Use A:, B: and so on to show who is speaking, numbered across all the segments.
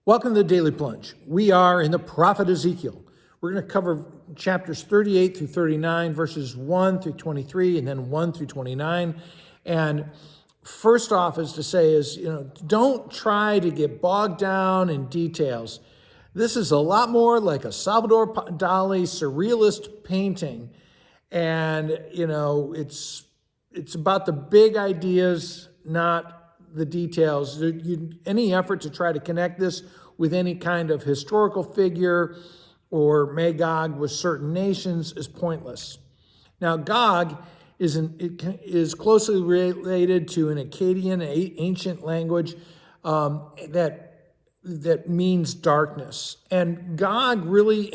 A: Welcome to the Daily Plunge. We are in the prophet Ezekiel. We're going to cover chapters 38 through 39, verses 1 through 23, and then 1 through 29. And first off is to say don't try to get bogged down in details. This is a lot more like a Salvador Dali surrealist painting. And, it's about the big ideas, not the details. Any effort to try to connect this with any kind of historical figure or Magog with certain nations is pointless. Now, Gog is closely related to an Akkadian ancient language that means darkness. And Gog really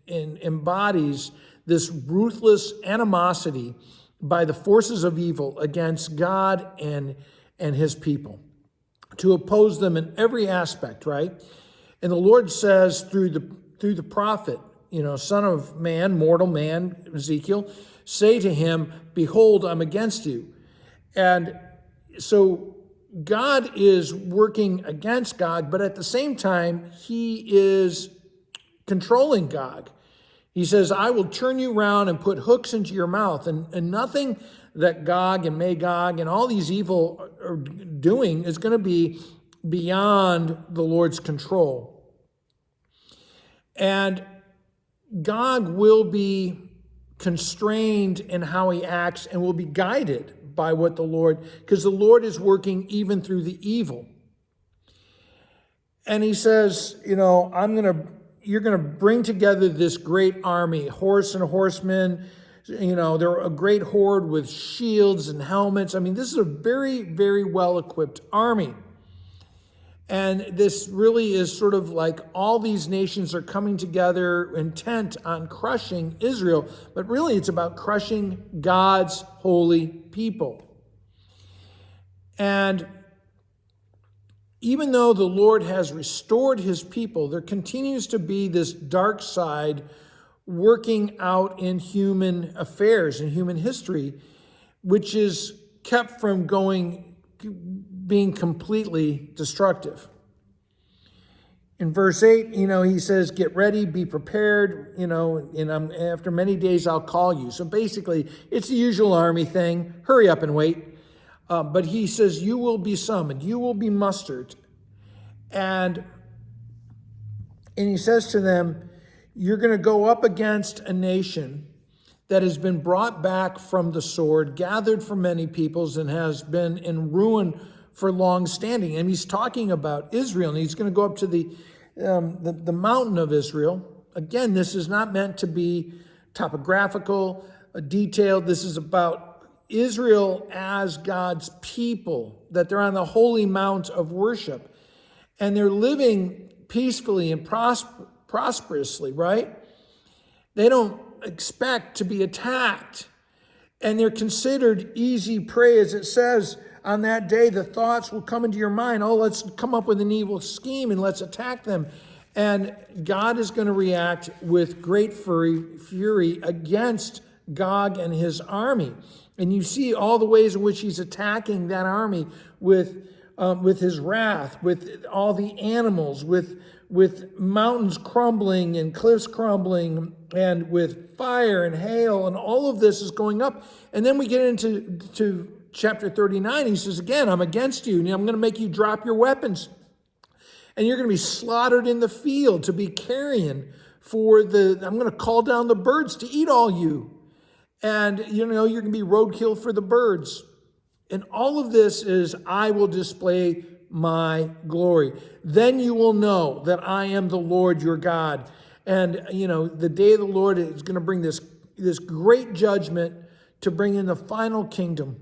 A: embodies this ruthless animosity by the forces of evil against God and his people, to oppose them in every aspect, right? And the Lord says through the prophet, son of man, mortal man, Ezekiel, say to him, behold, I'm against you. And so God is working against Gog, but at the same time, he is controlling Gog. He says, I will turn you around and put hooks into your mouth, and nothing that Gog and Magog and all these evil are doing is going to be beyond the Lord's control. And Gog will be constrained in how he acts and will be guided by what the Lord, because the Lord is working even through the evil. And he says, you're going to bring together this great army, horse and horsemen. They're a great horde with shields and helmets. This is a very, very well-equipped army. And this really is sort of like all these nations are coming together intent on crushing Israel, but really it's about crushing God's holy people. And even though the Lord has restored his people, there continues to be this dark side working out in human affairs, in human history, which is kept from being completely destructive. In verse 8, he says, get ready, be prepared, and after many days I'll call you. So basically, it's the usual army thing, hurry up and wait. But he says, you will be summoned, you will be mustered. And he says to them, you're going to go up against a nation that has been brought back from the sword, gathered from many peoples, and has been in ruin for long standing. And he's talking about Israel, and he's going to go up to the mountain of Israel. Again, this is not meant to be topographical, detailed. This is about Israel as God's people, that they're on the holy mount of worship. And they're living peacefully and prosperously, right? They don't expect to be attacked. And they're considered easy prey, as it says, on that day, the thoughts will come into your mind, let's come up with an evil scheme and let's attack them. And God is going to react with great fury against Gog and his army. And you see all the ways in which he's attacking that army with his wrath, with all the animals, with mountains crumbling and cliffs crumbling, and with fire and hail, and all of this is going up. And then we get into chapter 39. He says, again, I'm against you, and I'm going to make you drop your weapons. And you're going to be slaughtered in the field to be carrion I'm going to call down the birds to eat all you. And, you're going to be roadkill for the birds. And all of this is, I will display my glory. Then you will know that I am the Lord your God. And, the day of the Lord is going to bring this great judgment to bring in the final kingdom.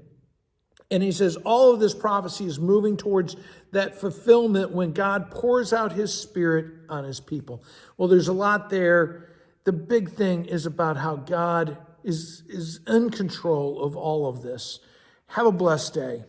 A: And he says all of this prophecy is moving towards that fulfillment when God pours out his Spirit on his people. Well, there's a lot there. The big thing is about how God is in control of all of this. Have a blessed day.